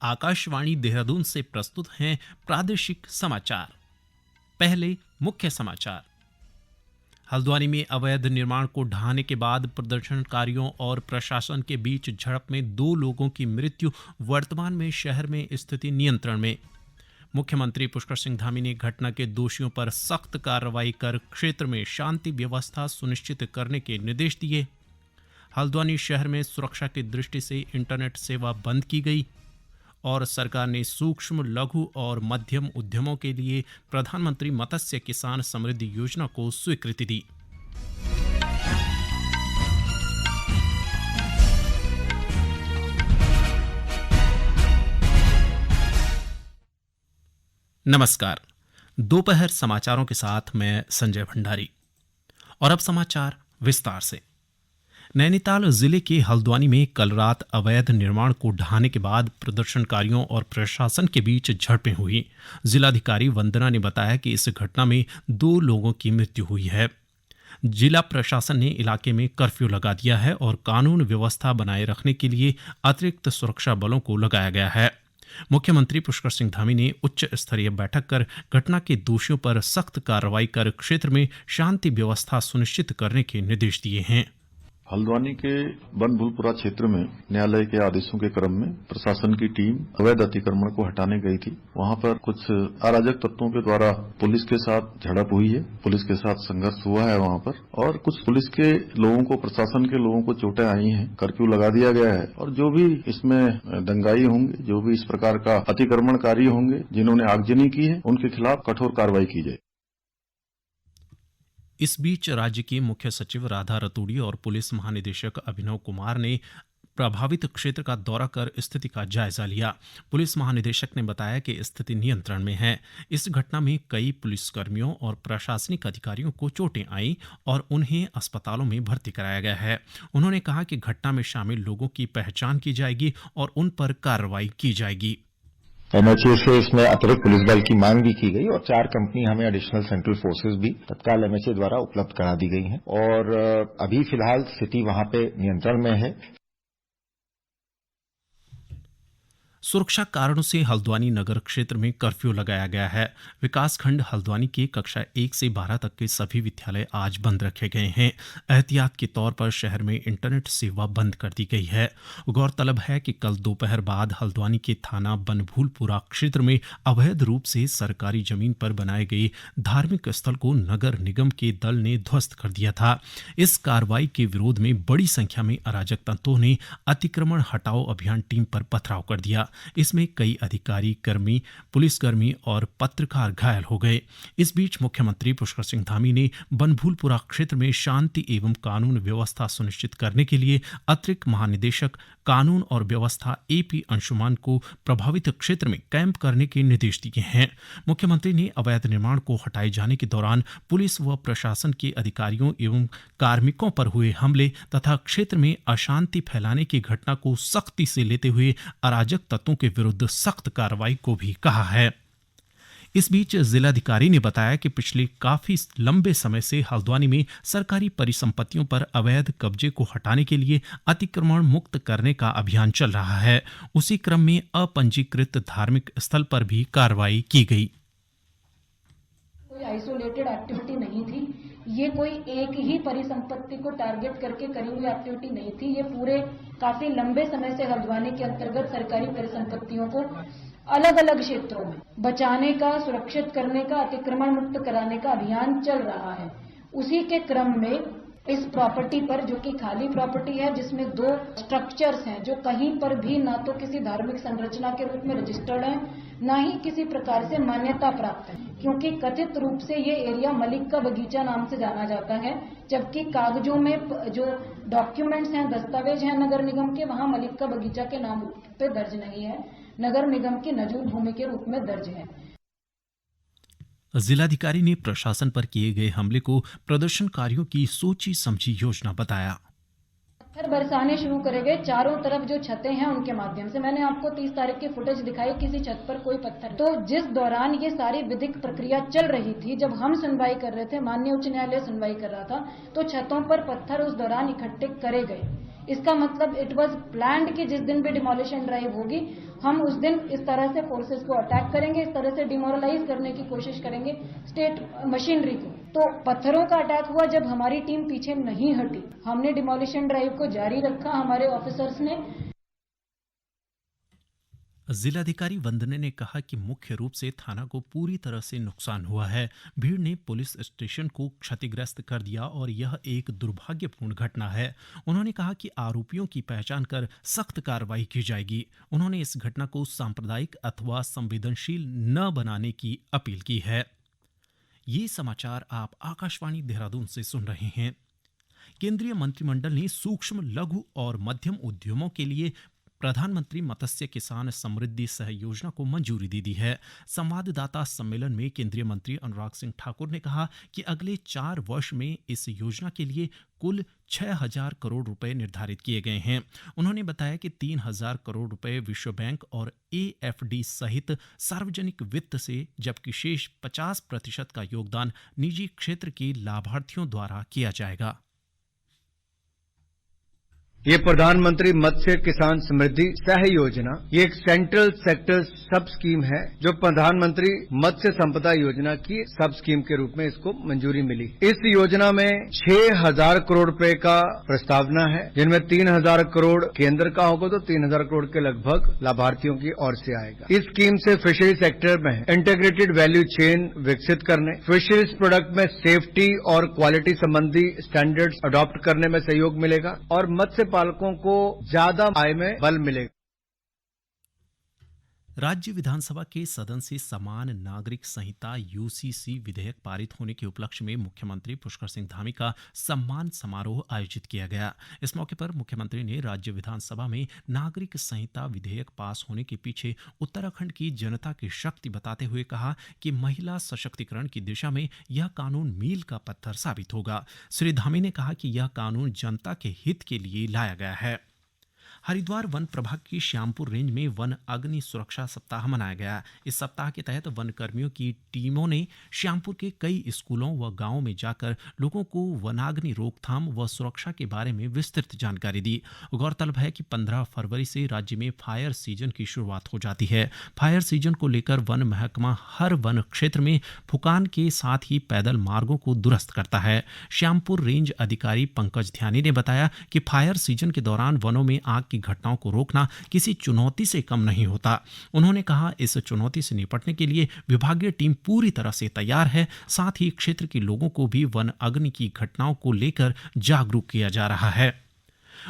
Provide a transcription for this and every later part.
आकाशवाणी देहरादून से प्रस्तुत हैं प्रादेशिक समाचार। पहले मुख्य समाचार। हल्द्वानी में अवैध निर्माण को ढहाने के बाद प्रदर्शनकारियों और प्रशासन के बीच झड़प में 2 लोगों की मृत्यु। वर्तमान में शहर में स्थिति नियंत्रण में। मुख्यमंत्री पुष्कर सिंह धामी ने घटना के दोषियों पर सख्त कार्रवाई कर क्षेत्र में शांति व्यवस्था सुनिश्चित करने के निर्देश दिए। हल्द्वानी शहर में सुरक्षा की दृष्टि से इंटरनेट सेवा बंद की गई और सरकार ने सूक्ष्म, लघु और मध्यम उद्यमों के लिए प्रधानमंत्री मत्स्य किसान समृद्धि योजना को स्वीकृति दी। नमस्कार, दोपहर समाचारों के साथ मैं संजय भंडारी। और अब समाचार विस्तार से। नैनीताल जिले के हल्द्वानी में कल रात अवैध निर्माण को ढहाने के बाद प्रदर्शनकारियों और प्रशासन के बीच झड़पें हुई। जिलाधिकारी वंदना ने बताया कि इस घटना में 2 लोगों की मृत्यु हुई है। जिला प्रशासन ने इलाके में कर्फ्यू लगा दिया है और कानून व्यवस्था बनाए रखने के लिए अतिरिक्त सुरक्षा बलों को लगाया गया है। मुख्यमंत्री पुष्कर सिंह धामी ने उच्च स्तरीय बैठक कर घटना के दोषियों पर सख्त कार्रवाई कर क्षेत्र में शांति व्यवस्था सुनिश्चित करने के निर्देश दिए हैं। हल्द्वानी के बनभूलपुरा क्षेत्र में न्यायालय के आदेशों के क्रम में प्रशासन की टीम अवैध अतिक्रमण को हटाने गई थी। वहां पर कुछ अराजक तत्वों के द्वारा पुलिस के साथ झड़प हुई है, पुलिस के साथ संघर्ष हुआ है वहां पर, और कुछ पुलिस के लोगों को, प्रशासन के लोगों को चोटें आई हैं। कर्फ्यू लगा दिया गया है और जो भी इसमें दंगाई होंगे, जो भी इस प्रकार का अतिक्रमणकारी होंगे, जिन्होंने आगजनी की है, उनके खिलाफ कठोर कार्रवाई की जाए। इस बीच राज्य के मुख्य सचिव राधा रतूड़ी और पुलिस महानिदेशक अभिनव कुमार ने प्रभावित क्षेत्र का दौरा कर स्थिति का जायजा लिया। पुलिस महानिदेशक ने बताया कि स्थिति नियंत्रण में है। इस घटना में कई पुलिसकर्मियों और प्रशासनिक अधिकारियों को चोटें आईं और उन्हें अस्पतालों में भर्ती कराया गया है। उन्होंने कहा कि घटना में शामिल लोगों की पहचान की जाएगी और उन पर कार्रवाई की जाएगी। एमएचए से इसमें अतिरिक्त पुलिस बल की मांग भी की गई और 4 कंपनी हमें एडिशनल सेंट्रल फोर्सेस भी तत्काल एमएचए द्वारा उपलब्ध करा दी गई हैं और अभी फिलहाल स्थिति वहां पे नियंत्रण में है। सुरक्षा कारणों से हल्द्वानी नगर क्षेत्र में कर्फ्यू लगाया गया है। विकासखंड हल्द्वानी के कक्षा 1 से 12 तक के सभी विद्यालय आज बंद रखे गए हैं। एहतियात के तौर पर शहर में इंटरनेट सेवा बंद कर दी गई है। गौरतलब है कि कल दोपहर बाद हल्द्वानी के थाना बनभूलपुरा क्षेत्र में अवैध रूप से सरकारी जमीन पर बनाए गए धार्मिक स्थल को नगर निगम के दल ने ध्वस्त कर दिया था। इस कार्रवाई के विरोध में बड़ी संख्या में अराजक तत्वों ने अतिक्रमण हटाओ अभियान टीम पर पथराव कर दिया। इसमें कई अधिकारी, कर्मी, पुलिसकर्मी और पत्रकार घायल हो गए। इस बीच मुख्यमंत्री पुष्कर सिंह धामी ने बनभूलपुरा क्षेत्र में शांति एवं कानून व्यवस्था सुनिश्चित करने के लिए अतिरिक्त महानिदेशक कानून और व्यवस्था AP अंशुमान को प्रभावित क्षेत्र में कैंप करने के निर्देश दिए हैं। मुख्यमंत्री ने अवैध निर्माण को हटाए जाने के दौरान पुलिस व प्रशासन के अधिकारियों एवं कार्मिकों पर हुए हमले तथा क्षेत्र में अशांति फैलाने की घटना को सख्ती से लेते हुए अराजक तत्वों के विरुद्ध सख्त कार्रवाई को भी कहा है। इस बीच जिलाधिकारी ने बताया कि पिछले काफी लंबे समय से हल्द्वानी में सरकारी परिसंपत्तियों पर अवैध कब्जे को हटाने के लिए अतिक्रमण मुक्त करने का अभियान चल रहा है। उसी क्रम में अपंजीकृत धार्मिक स्थल पर भी कार्रवाई की गई। कोई आइसोलेटेड एक्टिविटी नहीं थी, ये कोई एक ही परिसंपत्ति को टारगेट करके करी हुई एक्टिविटी नहीं थी। ये पूरे काफी लंबे समय से हल्द्वानी के अंतर्गत सरकारी परिसंपत्तियों को अलग अलग क्षेत्रों में बचाने का, सुरक्षित करने का, अतिक्रमण मुक्त कराने का अभियान चल रहा है। उसी के क्रम में इस प्रॉपर्टी पर, जो कि खाली प्रॉपर्टी है, जिसमें 2 स्ट्रक्चर्स हैं जो कहीं पर भी ना तो किसी धार्मिक संरचना के रूप में रजिस्टर्ड है, ना ही किसी प्रकार से मान्यता प्राप्त है, क्योंकि कथित रूप से ये एरिया मलिक का बगीचा नाम से जाना जाता है, जबकि कागजों में जो डॉक्यूमेंट्स हैं, दस्तावेज हैं नगर निगम के, वहां मलिक का बगीचा के नाम पे दर्ज नहीं है, नगर निगम की नजूर भूमि के रूप में दर्ज है। जिलाधिकारी ने प्रशासन पर किए गए हमले को प्रदर्शनकारियों की सोची समझी योजना बताया। पत्थर बरसाने शुरू करे गए चारों तरफ, जो छतें हैं उनके माध्यम से। मैंने आपको 30 तारीख की फुटेज दिखाई, किसी छत पर कोई पत्थर। तो जिस दौरान ये सारी विधिक प्रक्रिया चल रही थी, जब हम सुनवाई कर रहे थे, माननीय उच्च न्यायालय सुनवाई कर रहा था, तो छतों पर पत्थर उस दौरान इकट्ठे करे गए। इसका मतलब इट वाज प्लान्ड कि जिस दिन भी डिमोलिशन ड्राइव होगी हम उस दिन इस तरह से फोर्सेस को अटैक करेंगे, इस तरह से डिमोरलाइज करने की कोशिश करेंगे स्टेट मशीनरी को। तो पत्थरों का अटैक हुआ जब हमारी टीम पीछे नहीं हटी, हमने डिमोलिशन ड्राइव को जारी रखा, हमारे ऑफिसर्स ने। जिलाधिकारी वंदने ने कहा कि मुख्य रूप से थाना को पूरी तरह से नुकसान हुआ है। भीड़ ने पुलिस स्टेशन को क्षतिग्रस्त कर दिया और यह एक दुर्भाग्यपूर्ण घटना है। उन्होंने कहा कि आरोपियों की पहचान कर सख्त कार्रवाई की जाएगी। उन्होंने इस घटना को सांप्रदायिक अथवा संवेदनशील न बनाने की अपील की है। ये समाचार आप आकाशवाणी देहरादून से सुन रहे हैं। केंद्रीय मंत्रिमंडल ने सूक्ष्म, लघु और मध्यम उद्यमों के लिए प्रधानमंत्री मत्स्य किसान समृद्धि सह योजना को मंजूरी दे दी है। संवाददाता सम्मेलन में केंद्रीय मंत्री अनुराग सिंह ठाकुर ने कहा कि अगले 4 वर्ष में इस योजना के लिए कुल 6,000 करोड़ रुपए निर्धारित किए गए हैं। उन्होंने बताया कि 3,000 करोड़ रुपए विश्व बैंक और AFD सहित सार्वजनिक वित्त से, जबकि शेष 50% का योगदान निजी क्षेत्र के लाभार्थियों द्वारा किया जाएगा। ये प्रधानमंत्री मत्स्य किसान समृद्धि सह योजना ये एक सेंट्रल सेक्टर सब स्कीम है जो प्रधानमंत्री मत्स्य संपदा योजना की सब स्कीम के रूप में इसको मंजूरी मिली। इस योजना में 6,000 करोड़ रुपए का प्रस्तावना है, जिनमें 3,000 करोड़ केंद्र का होगा तो 3,000 करोड़ के लगभग लाभार्थियों की ओर से आएगा। इस स्कीम से फिशरी सेक्टर में इंटीग्रेटेड वैल्यू चेन विकसित करने, फिशरीज प्रोडक्ट में सेफ्टी और क्वालिटी संबंधी स्टैंडर्ड्स अडॉप्ट करने में सहयोग मिलेगा और मत्स्य पालकों को ज्यादा आय में बल मिलेगा। राज्य विधानसभा के सदन से समान नागरिक संहिता UCC विधेयक पारित होने के उपलक्ष्य में मुख्यमंत्री पुष्कर सिंह धामी का सम्मान समारोह आयोजित किया गया। इस मौके पर मुख्यमंत्री ने राज्य विधानसभा में नागरिक संहिता विधेयक पास होने के पीछे उत्तराखंड की जनता की शक्ति बताते हुए कहा कि महिला सशक्तिकरण की दिशा में यह कानून मील का पत्थर साबित होगा। श्री धामी ने कहा कि यह कानून जनता के हित के लिए लाया गया है। हरिद्वार वन प्रभाग की श्यामपुर रेंज में वन अग्नि सुरक्षा सप्ताह मनाया गया। इस सप्ताह के तहत वन कर्मियों की टीमों ने श्यामपुर के कई स्कूलों व गांवों में जाकर लोगों को वनाग्नि रोकथाम व सुरक्षा के बारे में विस्तृत जानकारी दी। गौरतलब है कि 15 फरवरी से राज्य में फायर सीजन की शुरुआत हो जाती है। फायर सीजन को लेकर वन महकमा हर वन क्षेत्र में फुकान के साथ ही पैदल मार्गों को दुरुस्त करता है। श्यामपुर रेंज अधिकारी पंकज ध्यानी ने बताया कि फायर सीजन के दौरान वनों में आग की घटनाओं को रोकना किसी चुनौती से कम नहीं होता। उन्होंने कहा, इस चुनौती से निपटने के लिए विभागीय टीम पूरी तरह से तैयार है। साथ ही क्षेत्र के लोगों को भी वन अग्नि की घटनाओं को लेकर जागरूक किया जा रहा है।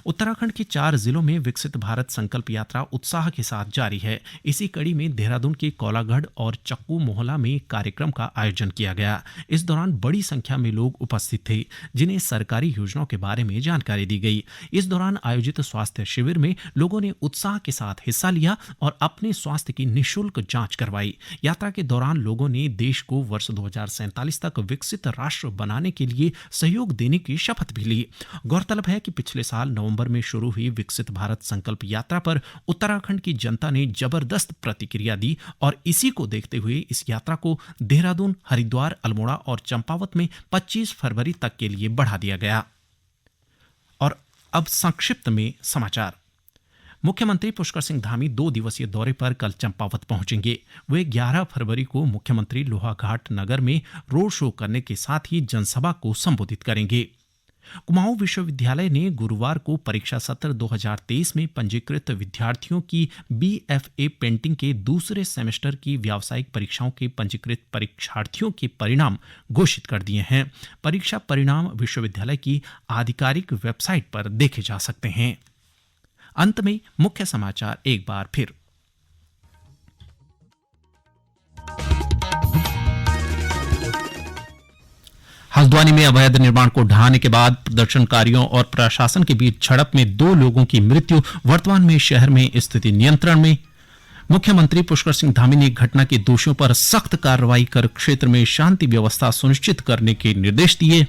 उत्तराखंड के 4 जिलों में विकसित भारत संकल्प यात्रा उत्साह के साथ जारी है। इसी कड़ी में देहरादून के कोलागढ़ और चक्कू मोहला में कार्यक्रम का आयोजन किया गया। इस दौरान बड़ी संख्या में लोग उपस्थित थे, जिन्हें सरकारी योजनाओं के बारे में जानकारी दी गई। इस दौरान आयोजित स्वास्थ्य शिविर में लोगों ने उत्साह के साथ हिस्सा लिया और अपने स्वास्थ्य की निःशुल्क जांच करवाई। यात्रा के दौरान लोगों ने देश को वर्ष 2047 तक विकसित राष्ट्र बनाने के लिए सहयोग देने की शपथ भी ली। गौरतलब है कि पिछले साल नवंबर में शुरू हुई विकसित भारत संकल्प यात्रा पर उत्तराखंड की जनता ने जबरदस्त प्रतिक्रिया दी और इसी को देखते हुए इस यात्रा को देहरादून, हरिद्वार, अल्मोड़ा और चंपावत में 25 फरवरी तक के लिए बढ़ा दिया गया। और अब संक्षिप्त में समाचार। मुख्यमंत्री पुष्कर सिंह धामी 2 दिवसीय दौरे पर कल चंपावत पहुंचेंगे। वे 11 फरवरी को मुख्यमंत्री लोहाघाट नगर में रोड शो करने के साथ ही जनसभा को संबोधित करेंगे। कुमाऊं विश्वविद्यालय ने गुरुवार को परीक्षा सत्र 2023 में पंजीकृत विद्यार्थियों की BFA पेंटिंग के दूसरे सेमेस्टर की व्यावसायिक परीक्षाओं के पंजीकृत परीक्षार्थियों के परिणाम घोषित कर दिए हैं। परीक्षा परिणाम विश्वविद्यालय की आधिकारिक वेबसाइट पर देखे जा सकते हैं। अंत में मुख्य समाचार एक बार फिर। हल्द्वानी में अवैध निर्माण को ढहाने के बाद प्रदर्शनकारियों और प्रशासन के बीच झड़प में 2 लोगों की मृत्यु। वर्तमान में शहर में स्थिति नियंत्रण में। मुख्यमंत्री पुष्कर सिंह धामी ने घटना के दोषियों पर सख्त कार्रवाई कर क्षेत्र में शांति व्यवस्था सुनिश्चित करने के निर्देश दिए।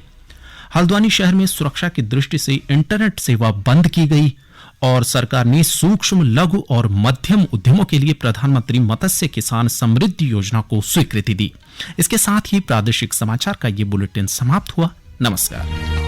हल्द्वानी शहर में सुरक्षा की दृष्टि से इंटरनेट सेवा बंद की गई और सरकार ने सूक्ष्म, लघु और मध्यम उद्यमों के लिए प्रधानमंत्री मत्स्य किसान समृद्धि योजना को स्वीकृति दी। इसके साथ ही प्रादेशिक समाचार का ये बुलेटिन समाप्त हुआ। नमस्कार।